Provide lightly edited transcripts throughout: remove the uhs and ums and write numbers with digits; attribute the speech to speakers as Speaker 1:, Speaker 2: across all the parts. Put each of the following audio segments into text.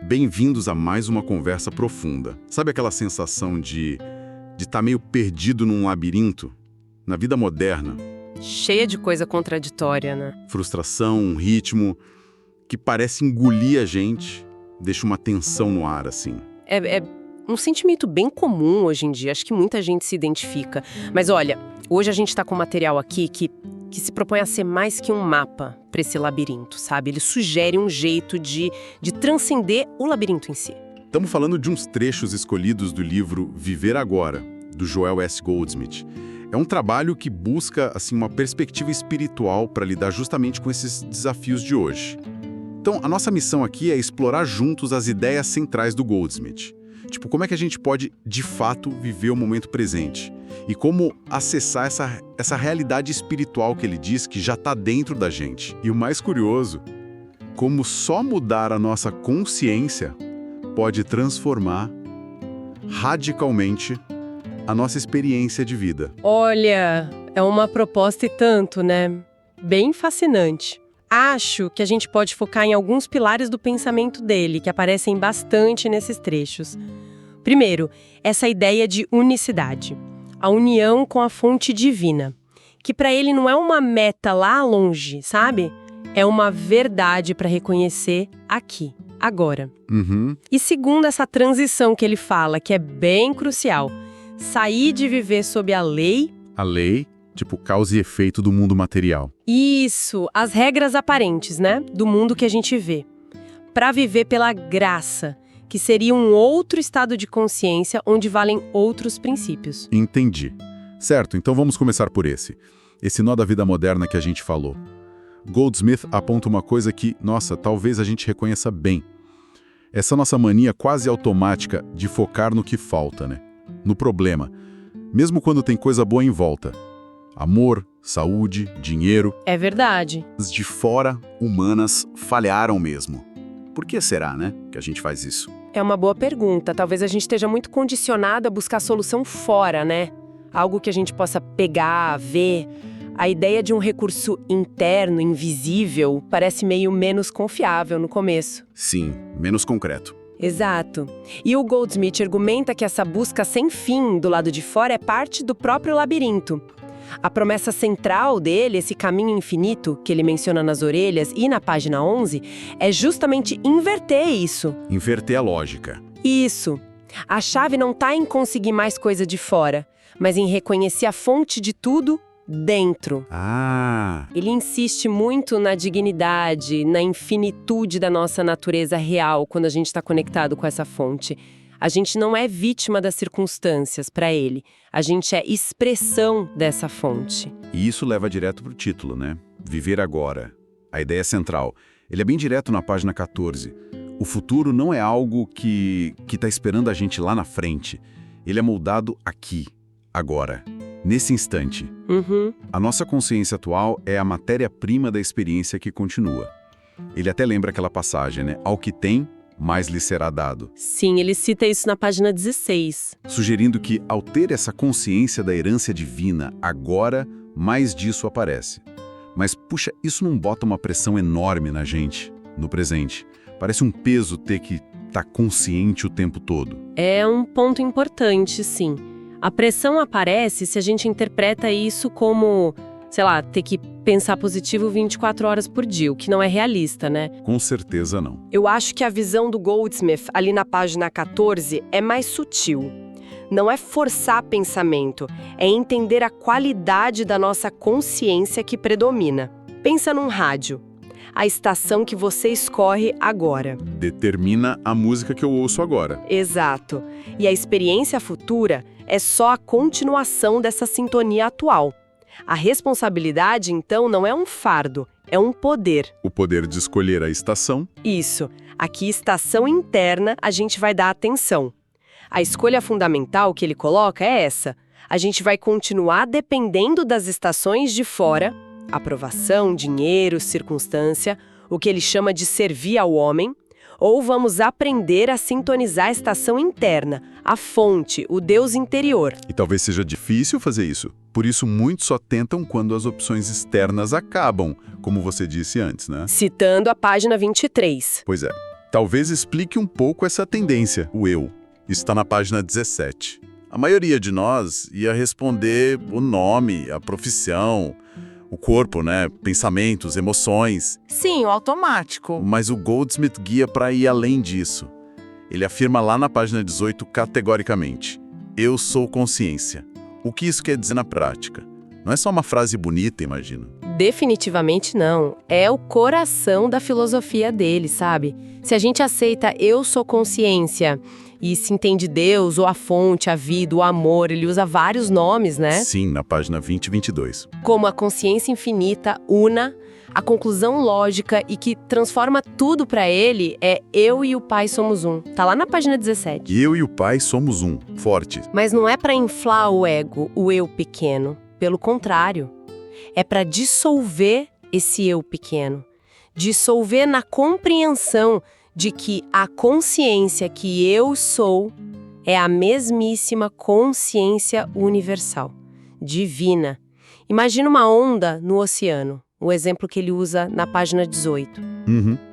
Speaker 1: Bem-vindos a mais uma conversa profunda. Sabe aquela sensação de estar meio perdido num labirinto? Na vida moderna,
Speaker 2: Cheia de coisa contraditória, né?
Speaker 1: frustração, um ritmo que parece engolir a gente, deixa uma tensão no ar, assim.
Speaker 2: É um sentimento bem comum hoje em dia, acho que muita gente se identifica. Mas olha, hoje a gente tá com um material aqui que se propõe a ser mais que um mapa para esse labirinto, sabe? Ele sugere um jeito de transcender o labirinto em si.
Speaker 1: Estamos falando de uns trechos escolhidos do livro Viver Agora, do Joel S. Goldsmith. É um trabalho que busca assim, uma perspectiva espiritual para lidar justamente com esses desafios de hoje. Então, a nossa missão aqui é explorar juntos as ideias centrais do Goldsmith. Tipo, como é que a gente pode, de fato, viver o momento presente? E como acessar essa realidade espiritual que ele diz que já está dentro da gente. E o mais curioso, como só mudar a nossa consciência pode transformar radicalmente a nossa experiência de vida.
Speaker 2: Olha, é uma proposta e tanto, né? Bem fascinante. Acho que a gente pode focar em alguns pilares do pensamento dele, que aparecem bastante nesses trechos. Primeiro, essa ideia de unicidade. A união com a fonte divina. Que para ele não é uma meta lá longe, sabe? É uma verdade para reconhecer aqui, agora. E segundo, essa transição que ele fala, que é bem crucial. Sair de viver sob a lei.
Speaker 1: A lei, tipo causa e efeito do mundo material.
Speaker 2: Isso, as regras aparentes, né? Do mundo que a gente vê. Para viver pela graça, que seria um outro estado de consciência onde valem outros princípios.
Speaker 1: Entendi. Certo, então vamos começar por esse. Esse nó da vida moderna que a gente falou. Goldsmith aponta uma coisa que, nossa, talvez a gente reconheça bem. Essa nossa mania quase automática de focar no que falta, né? No problema. Mesmo quando tem coisa boa em volta. Amor, saúde, dinheiro.
Speaker 2: É verdade.
Speaker 1: As de fora, humanas, falharam mesmo. Por que será, né, que a gente faz isso?
Speaker 2: É uma boa pergunta. Talvez a gente esteja muito condicionado a buscar solução fora, né? Algo que a gente possa pegar, ver. A ideia de um recurso interno, invisível, parece meio menos confiável no começo.
Speaker 1: Sim, menos concreto.
Speaker 2: Exato. E o Goldsmith argumenta que essa busca sem fim do lado de fora é parte do próprio labirinto. A promessa central dele, esse caminho infinito que ele menciona nas orelhas e na página 11, é justamente inverter isso.
Speaker 1: Inverter a lógica.
Speaker 2: Isso. A chave não está em conseguir mais coisa de fora, mas em reconhecer a fonte de tudo dentro.
Speaker 1: Ah,
Speaker 2: Ele insiste muito na dignidade, na infinitude da nossa natureza real quando a gente está conectado com essa fonte. A gente não é vítima das circunstâncias para ele. A gente é expressão dessa fonte.
Speaker 1: e isso leva direto pro título, né? Viver agora. A ideia central. Ele é bem direto na página 14. O futuro não é algo que tá esperando a gente lá na frente. Ele é moldado aqui, agora, nesse instante. A nossa consciência atual é a matéria-prima da experiência que continua. Ele até lembra aquela passagem, né? Ao que tem, mais lhe será dado.
Speaker 2: Sim, ele cita isso na página 16.
Speaker 1: Sugerindo que, ao ter essa consciência da herança divina, agora, mais disso aparece. Mas, puxa, isso não bota uma pressão enorme na gente, no presente. Parece um peso ter que estar consciente o tempo todo.
Speaker 2: É um ponto importante, sim. A pressão aparece se a gente interpreta isso como, sei lá, ter que pensar positivo 24 horas por dia, o que não é realista, né?
Speaker 1: Com certeza não.
Speaker 2: Eu acho que a visão do Goldsmith, ali na página 14, é mais sutil. Não é forçar pensamento, é entender a qualidade da nossa consciência que predomina. Pensa num rádio. A estação que você escorre agora.
Speaker 1: Determina a música que eu ouço agora.
Speaker 2: Exato. E a experiência futura é só a continuação dessa sintonia atual. A responsabilidade, então, não é um fardo, é um poder.
Speaker 1: O poder de escolher a estação.
Speaker 2: Isso. Aqui, estação interna, a gente vai dar atenção. A escolha fundamental que ele coloca é essa. A gente vai continuar dependendo das estações de fora, aprovação, dinheiro, circunstância, o que ele chama de servir ao homem, ou vamos aprender a sintonizar a estação interna, a fonte, o Deus interior.
Speaker 1: E talvez seja difícil fazer isso. Por isso, muitos só tentam quando as opções externas acabam, como você disse antes, né?
Speaker 2: Citando a página 23.
Speaker 1: Pois é. Talvez explique um pouco essa tendência, o eu. Isso está na página 17. A maioria de nós ia responder o nome, a profissão, o corpo, né? Pensamentos, emoções.
Speaker 3: Sim, o automático.
Speaker 1: Mas o Goldsmith guia para ir além disso. Ele afirma lá na página 18 categoricamente: eu sou consciência. O que isso quer dizer na prática? Não é só uma frase bonita, imagino.
Speaker 2: Definitivamente não. É o coração da filosofia dele, sabe? Se a gente aceita eu sou consciência e se entende Deus, ou a fonte, a vida, o amor, ele usa vários nomes, né?
Speaker 1: Sim, na página 20 e 22.
Speaker 2: Como a consciência infinita, una, a conclusão lógica e que transforma tudo pra ele é eu e o Pai somos um. Tá lá na página 17.
Speaker 1: Eu e o Pai somos um. Forte.
Speaker 2: Mas não é pra inflar o ego, o eu pequeno. Pelo contrário. É pra dissolver esse eu pequeno. Dissolver na compreensão de que a consciência que eu sou é a mesmíssima consciência universal, divina. Imagina uma onda no oceano, o exemplo que ele usa na página 18.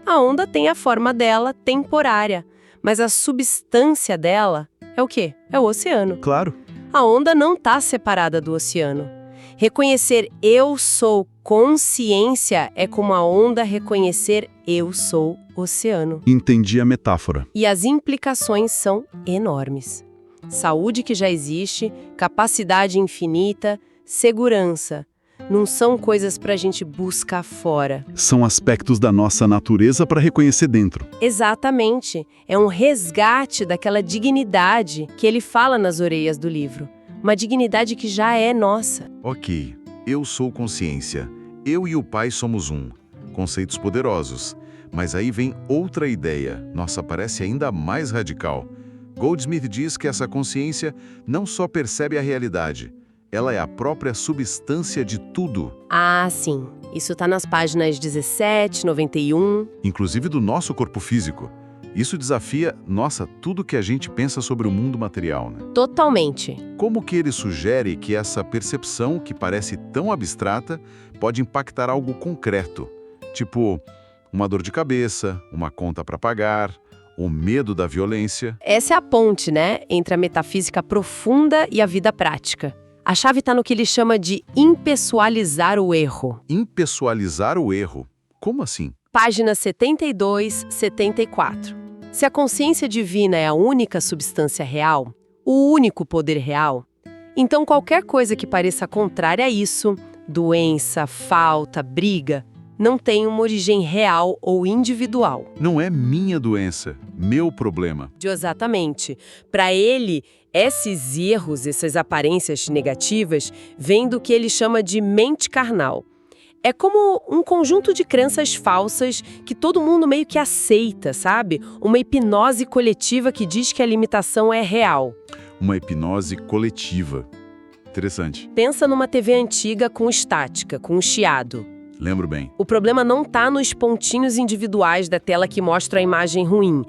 Speaker 2: A onda tem a forma dela temporária, mas a substância dela é o quê? É o oceano.
Speaker 1: Claro.
Speaker 2: A onda não está separada do oceano. Reconhecer eu sou consciência é como a onda reconhecer eu sou oceano.
Speaker 1: Entendi a metáfora.
Speaker 2: E as implicações são enormes. Saúde que já existe, capacidade infinita, segurança. Não são coisas pra gente buscar fora.
Speaker 1: São aspectos da nossa natureza para reconhecer dentro.
Speaker 2: Exatamente. É um resgate daquela dignidade que ele fala nas orelhas do livro. Uma dignidade que já é nossa.
Speaker 4: Ok, eu sou consciência. Eu e o Pai somos um. Conceitos poderosos. Mas aí vem outra ideia. Nossa, parece ainda mais radical. Goldsmith diz que essa consciência não só percebe a realidade, ela é a própria substância de tudo.
Speaker 2: Ah, sim. Isso tá nas páginas 17, 91.
Speaker 4: Inclusive do nosso corpo físico. Isso desafia, nossa, tudo que a gente pensa sobre o mundo material, né?
Speaker 2: Totalmente.
Speaker 4: Como que ele sugere que essa percepção, que parece tão abstrata, pode impactar algo concreto? Tipo, uma dor de cabeça, uma conta para pagar, o medo da violência.
Speaker 2: Essa é a ponte, né, entre a metafísica profunda e a vida prática. A chave está no que ele chama de impessoalizar o erro.
Speaker 4: Impessoalizar o erro. Como assim?
Speaker 2: Páginas 72, 74. Se a consciência divina é a única substância real, o único poder real, então qualquer coisa que pareça contrária a isso, doença, falta, briga, não tem uma origem real ou individual.
Speaker 4: Não é minha doença, meu problema.
Speaker 2: Exatamente. Para ele, esses erros, essas aparências negativas, vêm do que ele chama de mente carnal. É como um conjunto de crenças falsas que todo mundo meio que aceita, sabe? Uma hipnose coletiva que diz que a limitação é real.
Speaker 4: Uma hipnose coletiva. Interessante.
Speaker 2: Pensa numa TV antiga com estática, com chiado.
Speaker 4: Lembro bem.
Speaker 2: O problema não tá nos pontinhos individuais da tela que mostra a imagem ruim.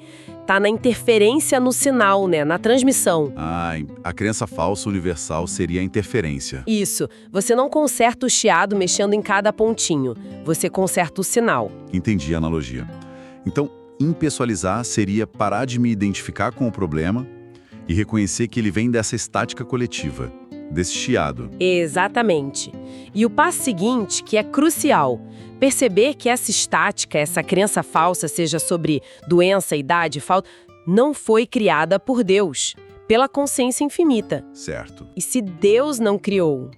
Speaker 2: Tá na interferência no sinal, né? Na transmissão.
Speaker 4: Ah, a crença falsa universal seria a interferência.
Speaker 2: Isso. Você não conserta o chiado mexendo em cada pontinho. Você conserta o sinal.
Speaker 4: Entendi a analogia. Então, impessoalizar seria parar de me identificar com o problema e reconhecer que ele vem dessa estática coletiva, desse chiado.
Speaker 2: Exatamente. E o passo seguinte, que é crucial, perceber que essa estática, essa crença falsa, seja sobre doença, idade, falta, não foi criada por Deus, pela consciência infinita.
Speaker 4: Certo.
Speaker 2: E se Deus não criou,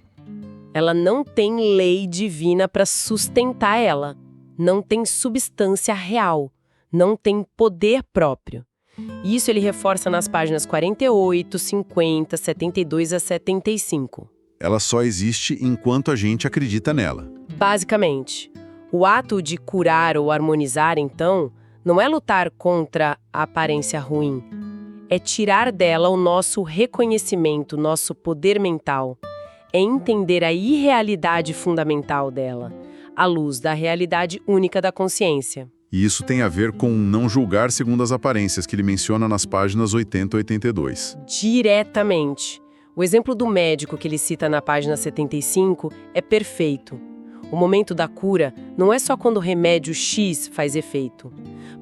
Speaker 2: ela não tem lei divina para sustentar ela, não tem substância real, não tem poder próprio. Isso ele reforça nas páginas 48, 50, 72 a 75.
Speaker 4: Ela só existe enquanto a gente acredita nela.
Speaker 2: Basicamente, o ato de curar ou harmonizar, então, não é lutar contra a aparência ruim. É tirar dela o nosso reconhecimento, nosso poder mental. É entender a irrealidade fundamental dela, à luz da realidade única da consciência.
Speaker 1: E isso tem a ver com não julgar segundo as aparências que ele menciona nas páginas 80 e 82.
Speaker 2: Diretamente. O exemplo do médico que ele cita na página 75 é perfeito. O momento da cura não é só quando o remédio X faz efeito.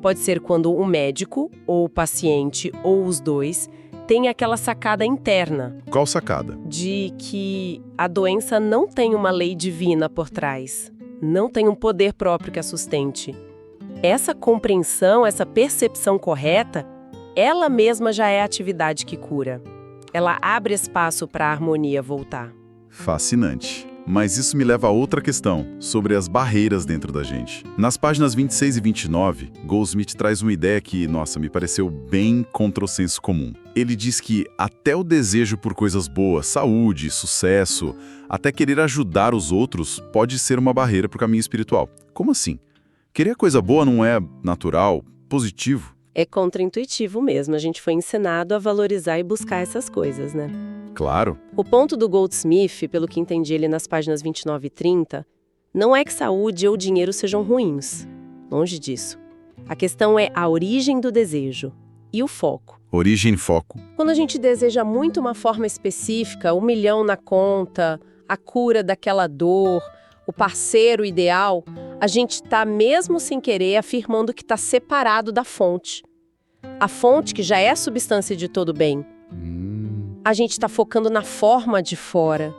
Speaker 2: Pode ser quando o médico, ou o paciente, ou os dois, tem aquela sacada interna
Speaker 1: Qual sacada?
Speaker 2: de que a doença não tem uma lei divina por trás, não tem um poder próprio que a sustente. Essa compreensão, essa percepção correta, ela mesma já é a atividade que cura. Ela abre espaço para a harmonia voltar.
Speaker 1: Fascinante. Mas isso me leva a outra questão, sobre as barreiras dentro da gente. Nas páginas 26 e 29, Goldsmith traz uma ideia que, nossa, me pareceu bem contra o senso comum. Ele diz que até o desejo por coisas boas, saúde, sucesso, até querer ajudar os outros, pode ser uma barreira para o caminho espiritual. Como assim? Querer coisa boa não é natural, positivo?
Speaker 2: É contraintuitivo mesmo, a gente foi ensinado a valorizar e buscar essas coisas, né?
Speaker 1: Claro.
Speaker 2: O ponto do Goldsmith, pelo que entendi ele nas páginas 29 e 30, não é que saúde ou dinheiro sejam ruins. Longe disso. A questão é a origem do desejo e o foco.
Speaker 1: Origem e foco.
Speaker 2: Quando a gente deseja muito uma forma específica, 1 milhão na conta, a cura daquela dor, o parceiro ideal, a gente está, mesmo sem querer, afirmando que está separado da fonte. A fonte, que já é a substância de todo bem. A gente está focando na forma de fora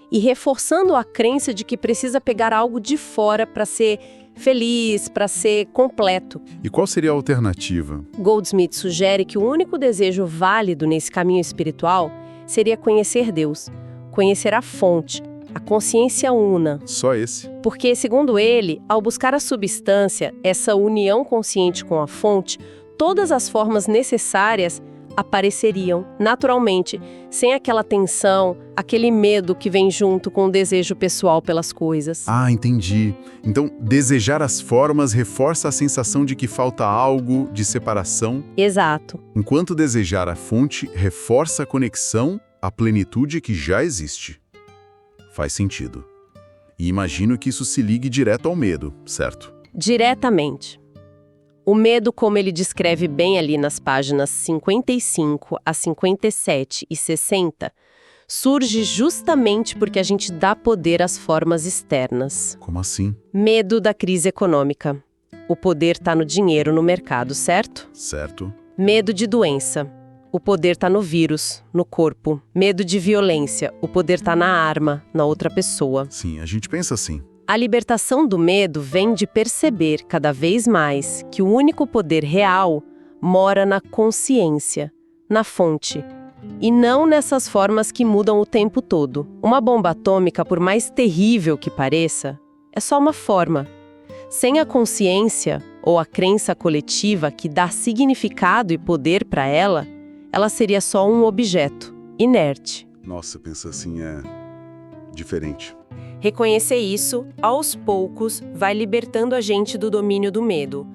Speaker 2: e reforçando a crença de que precisa pegar algo de fora para ser feliz, para ser completo.
Speaker 1: E qual seria a alternativa?
Speaker 2: Goldsmith sugere que o único desejo válido nesse caminho espiritual seria conhecer Deus, conhecer a fonte, a consciência una.
Speaker 1: Só esse?
Speaker 2: Porque, segundo ele, ao buscar a substância, essa união consciente com a fonte, todas as formas necessárias apareceriam naturalmente, sem aquela tensão, aquele medo que vem junto com o desejo pessoal pelas coisas.
Speaker 1: Ah, entendi. Então, desejar as formas reforça a sensação de que falta algo de separação,
Speaker 2: Exato.
Speaker 1: enquanto desejar a fonte reforça a conexão, a plenitude que já existe. Faz sentido. E imagino que isso se ligue direto ao medo, certo?
Speaker 2: Diretamente. O medo, como ele descreve bem ali nas páginas 55 a 57 e 60, surge justamente porque a gente dá poder às formas externas.
Speaker 1: Como assim?
Speaker 2: Medo da crise econômica. O poder está no dinheiro, no mercado, certo?
Speaker 1: Certo.
Speaker 2: Medo de doença. O poder está no vírus, no corpo. Medo de violência. O poder está na arma, na outra pessoa.
Speaker 1: Sim, a gente pensa assim.
Speaker 2: A libertação do medo vem de perceber cada vez mais que o único poder real mora na consciência, na fonte, e não nessas formas que mudam o tempo todo. Uma bomba atômica, por mais terrível que pareça, é só uma forma. Sem a consciência, ou a crença coletiva que dá significado e poder para ela, ela seria só um objeto, inerte.
Speaker 1: Nossa, pensa assim, é diferente.
Speaker 2: Reconhecer isso, aos poucos, vai libertando a gente do domínio do medo.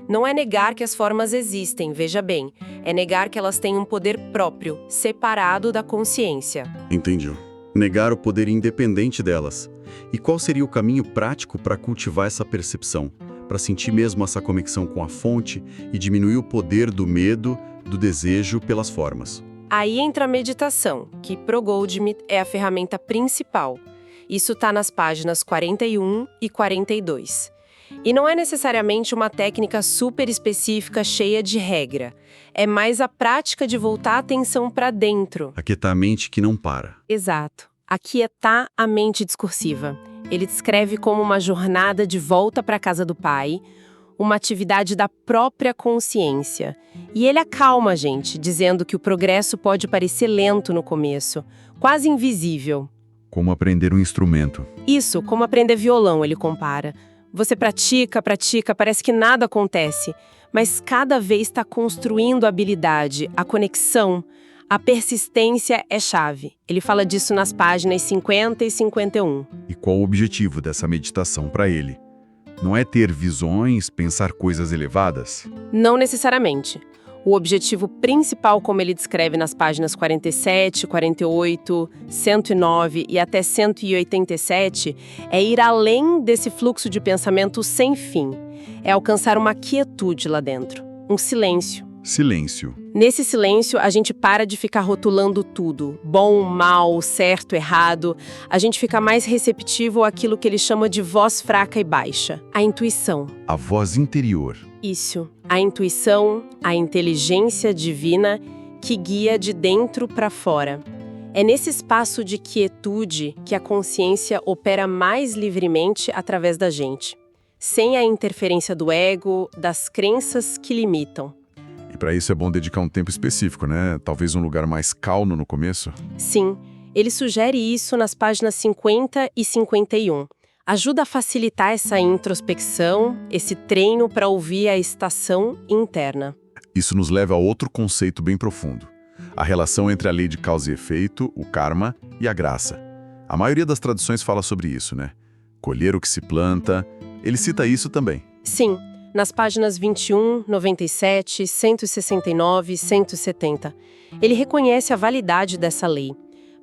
Speaker 2: Não é negar que as formas existem, veja bem. É negar que elas têm um poder próprio, separado da consciência.
Speaker 1: Entendi. Negar o poder independente delas. E qual seria o caminho prático para cultivar essa percepção? Para sentir mesmo essa conexão com a fonte e diminuir o poder do medo, do desejo pelas formas?
Speaker 2: Aí entra a meditação, que pro Goldsmith é a ferramenta principal. Isso está nas páginas 41 e 42. E não é necessariamente uma técnica super específica, cheia de regra. É mais a prática de voltar a atenção para dentro.
Speaker 1: Aquietar a mente que não para.
Speaker 2: Exato. Aquietar a mente discursiva. Ele descreve como uma jornada de volta para a casa do Pai, uma atividade da própria consciência. E ele acalma a gente, dizendo que o progresso pode parecer lento no começo, quase invisível.
Speaker 1: Como aprender um instrumento.
Speaker 2: Isso, como aprender violão, ele compara. Você pratica, parece que nada acontece, mas cada vez está construindo a habilidade, a conexão, a persistência é chave. Ele fala disso nas páginas 50 e 51.
Speaker 1: E qual o objetivo dessa meditação para ele? Não é ter visões, pensar coisas elevadas?
Speaker 2: Não necessariamente. O objetivo principal, como ele descreve nas páginas 47, 48, 109 e até 187, é ir além desse fluxo de pensamento sem fim. É alcançar uma quietude lá dentro, um silêncio.
Speaker 1: Silêncio.
Speaker 2: Nesse silêncio, a gente para de ficar rotulando tudo, bom, mal, certo, errado. A gente fica mais receptivo àquilo que ele chama de voz fraca e baixa, a intuição.
Speaker 4: A voz interior.
Speaker 2: Isso, a intuição, a inteligência divina que guia de dentro para fora. É nesse espaço de quietude que a consciência opera mais livremente através da gente, sem a interferência do ego, das crenças que limitam.
Speaker 1: E para isso é bom dedicar um tempo específico, né? Talvez um lugar mais calmo no começo.
Speaker 2: Sim, ele sugere isso nas páginas 50 e 51. Ajuda a facilitar essa introspecção, esse treino para ouvir a estação interna.
Speaker 1: Isso nos leva a outro conceito bem profundo. A relação entre a lei de causa e efeito, o karma, e a graça. A maioria das traduções fala sobre isso, né? Colher o que se planta. Ele cita isso também.
Speaker 2: Sim, nas páginas 21, 97, 169 e 170. Ele reconhece a validade dessa lei,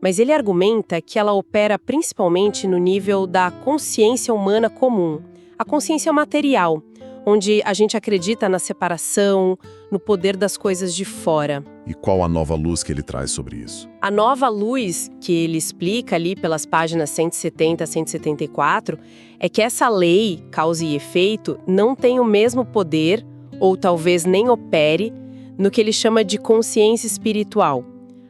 Speaker 2: mas ele argumenta que ela opera principalmente no nível da consciência humana comum, a consciência material, onde a gente acredita na separação, no poder das coisas de fora.
Speaker 1: E qual a nova luz que ele traz sobre isso?
Speaker 2: A nova luz que ele explica ali pelas páginas 170 a 174 é que essa lei, causa e efeito, não tem o mesmo poder, ou talvez nem opere, no que ele chama de consciência espiritual,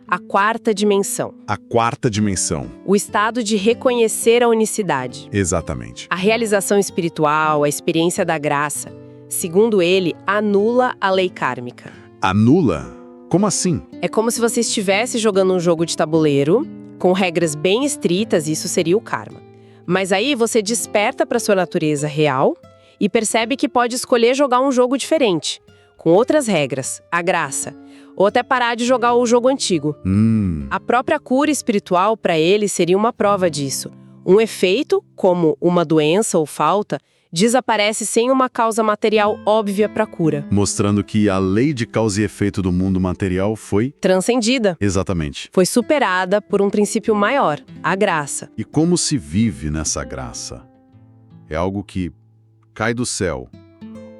Speaker 2: a quarta dimensão.
Speaker 1: A quarta dimensão.
Speaker 2: O estado de reconhecer a unicidade.
Speaker 1: Exatamente.
Speaker 2: A realização espiritual, a experiência da graça, segundo ele, anula a lei kármica.
Speaker 1: Anula? Como assim?
Speaker 2: É como se você estivesse jogando um jogo de tabuleiro, com regras bem estritas, isso seria o karma. Mas aí você desperta para sua natureza real e percebe que pode escolher jogar um jogo diferente, com outras regras, a graça, ou até parar de jogar o jogo antigo. A própria cura espiritual para ele seria uma prova disso. Um efeito, como uma doença ou falta, desaparece sem uma causa material óbvia para a cura.
Speaker 1: Mostrando que a lei de causa e efeito do mundo material foi...
Speaker 2: Transcendida.
Speaker 1: Exatamente.
Speaker 2: Foi superada por um princípio maior, a graça.
Speaker 1: E como se vive nessa graça? É algo que cai do céu?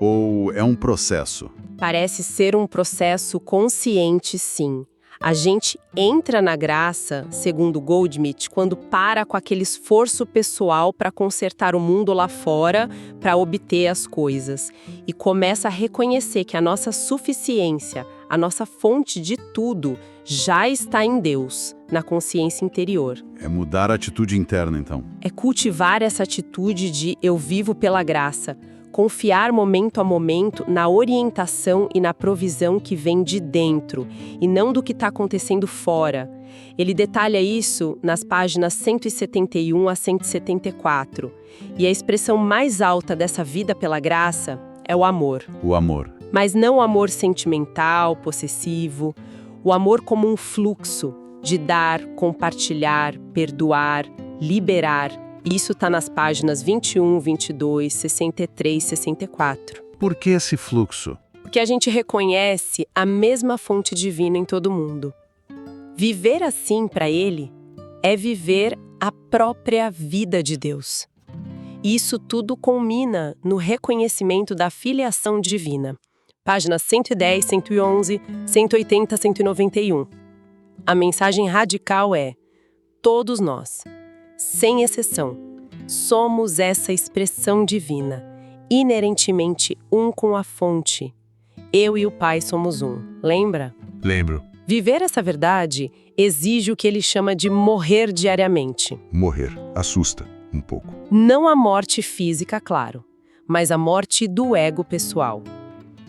Speaker 1: Ou é um processo?
Speaker 2: Parece ser um processo consciente, sim. A gente entra na graça, segundo Goldsmith, quando para com aquele esforço pessoal para consertar o mundo lá fora, para obter as coisas. E começa a reconhecer que a nossa suficiência, a nossa fonte de tudo, já está em Deus, na consciência interior.
Speaker 1: É mudar a atitude interna, então.
Speaker 2: É cultivar essa atitude de eu vivo pela graça. Confiar momento a momento na orientação e na provisão que vem de dentro, e não do que está acontecendo fora. Ele detalha isso nas páginas 171 a 174. E a expressão mais alta dessa vida pela graça é o amor.
Speaker 1: O amor.
Speaker 2: Mas não o amor sentimental, possessivo. O amor como um fluxo de dar, compartilhar, perdoar, liberar. Isso está nas páginas 21, 22, 63 e 64.
Speaker 4: Por que esse fluxo?
Speaker 2: Porque a gente reconhece a mesma fonte divina em todo mundo. Viver assim, para ele, é viver a própria vida de Deus. E isso tudo culmina no reconhecimento da filiação divina. Páginas 110, 111, 180, 191. A mensagem radical é: todos nós, sem exceção, somos essa expressão divina, inerentemente um com a fonte. Eu e o Pai somos um. Lembra?
Speaker 4: Lembro.
Speaker 2: Viver essa verdade exige o que ele chama de morrer diariamente.
Speaker 4: Morrer assusta um pouco.
Speaker 2: Não a morte física, claro, mas a morte do ego pessoal.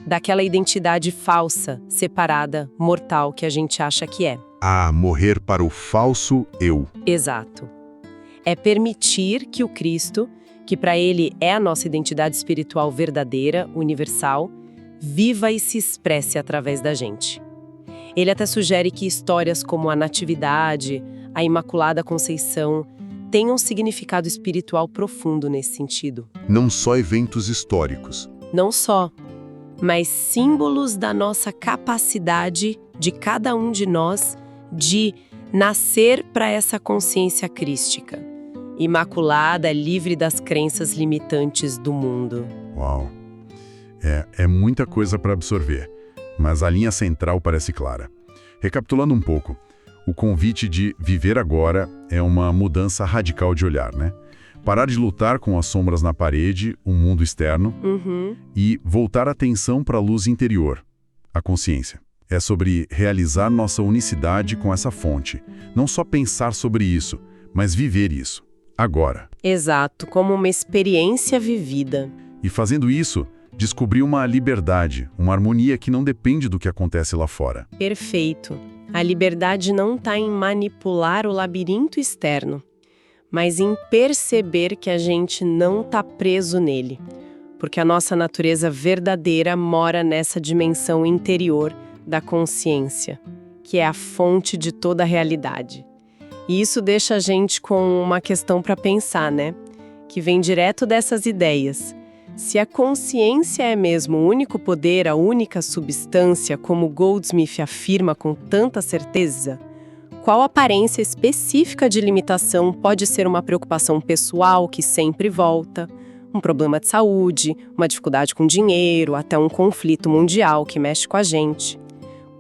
Speaker 2: Daquela identidade falsa, separada, mortal que a gente acha que é.
Speaker 4: Ah, morrer para o falso eu.
Speaker 2: Exato. É permitir que o Cristo, que para ele é a nossa identidade espiritual verdadeira, universal, viva e se expresse através da gente. Ele até sugere que histórias como a Natividade, a Imaculada Conceição, tenham um significado espiritual profundo nesse sentido.
Speaker 4: Não só eventos históricos.
Speaker 2: Não só, mas símbolos da nossa capacidade, de cada um de nós, de nascer para essa consciência crística. Imaculada, livre das crenças limitantes do mundo.
Speaker 1: Uau! É muita coisa para absorver. mas a linha central parece clara. Recapitulando um pouco, o convite de viver agora é uma mudança radical de olhar, né? Parar de lutar com as sombras na parede, o mundo externo, e voltar a atenção para a luz interior, a consciência. É sobre realizar nossa unicidade com essa fonte. Não só pensar sobre isso, mas viver isso, agora.
Speaker 2: Exato, como uma experiência vivida.
Speaker 1: E fazendo isso, descobrir uma liberdade, uma harmonia que não depende do que acontece lá fora.
Speaker 2: Perfeito. A liberdade não está em manipular o labirinto externo, mas em perceber que a gente não está preso nele, porque a nossa natureza verdadeira mora nessa dimensão interior da consciência, que é a fonte de toda a realidade. E isso deixa a gente com uma questão para pensar, né? Que vem direto dessas ideias. Se a consciência é mesmo o único poder, a única substância, como Goldsmith afirma com tanta certeza, qual aparência específica de limitação pode ser uma preocupação pessoal que sempre volta, um problema de saúde, uma dificuldade com dinheiro, até um conflito mundial que mexe com a gente?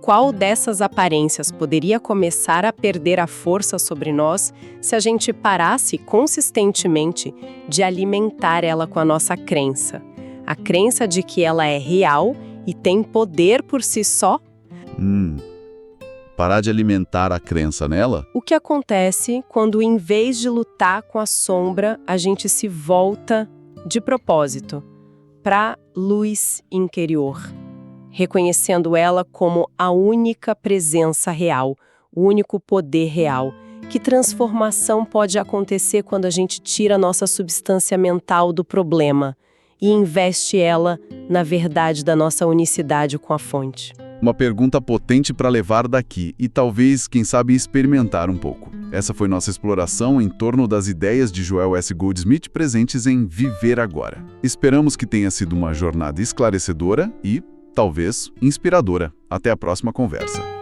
Speaker 2: Qual dessas aparências poderia começar a perder a força sobre nós se a gente parasse consistentemente de alimentar ela com a nossa crença? A crença de que ela é real e tem poder por si só?
Speaker 1: Parar de alimentar a crença nela?
Speaker 2: O que acontece quando, em vez de lutar com a sombra, a gente se volta de propósito para a luz interior, reconhecendo ela como a única presença real, o único poder real? Que transformação pode acontecer quando a gente tira a nossa substância mental do problema e investe ela na verdade da nossa unicidade com a fonte?
Speaker 1: Uma pergunta potente para levar daqui e talvez, quem sabe, experimentar um pouco. Essa foi nossa exploração em torno das ideias de Joel S. Goldsmith presentes em Viver Agora. Esperamos que tenha sido uma jornada esclarecedora e, talvez, inspiradora. Até a próxima conversa.